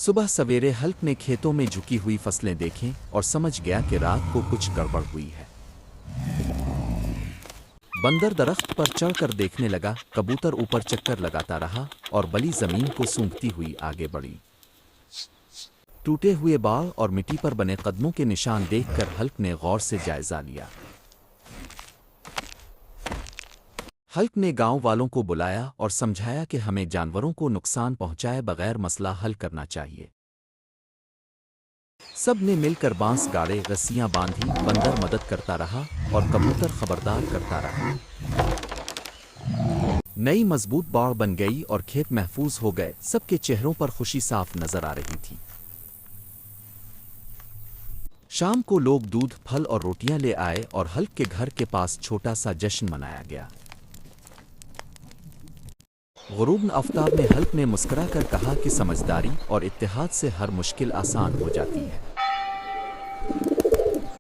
صبح سویرے ہلک نے کھیتوں میں جھکی ہوئی فصلیں دیکھیں اور سمجھ گیا کہ رات کو کچھ گڑبڑ ہوئی ہے۔ بندر درخت پر چڑھ کر دیکھنے لگا، کبوتر اوپر چکر لگاتا رہا اور بلی زمین کو سونگھتی ہوئی آگے بڑھی۔ ٹوٹے ہوئے باغ اور مٹی پر بنے قدموں کے نشان دیکھ کر ہلک نے غور سے جائزہ لیا۔ ہلک نے گاؤں والوں کو بلایا اور سمجھایا کہ ہمیں جانوروں کو نقصان پہنچائے بغیر مسئلہ حل کرنا چاہیے۔ سب نے مل کر بانس گاڑے، رسیاں باندھی، بندر مدد کرتا رہا اور کبوتر خبردار کرتا رہا۔ نئی مضبوط باڑ بن گئی اور کھیت محفوظ ہو گئے۔ سب کے چہروں پر خوشی صاف نظر آ رہی تھی۔ شام کو لوگ دودھ، پھل اور روٹیاں لے آئے اور ہلک کے گھر کے پاس چھوٹا سا جشن منایا گیا۔ غروب آفتاب میں ہلک نے مسکرا کر کہا کہ سمجھداری اور اتحاد سے ہر مشکل آسان ہو جاتی ہے۔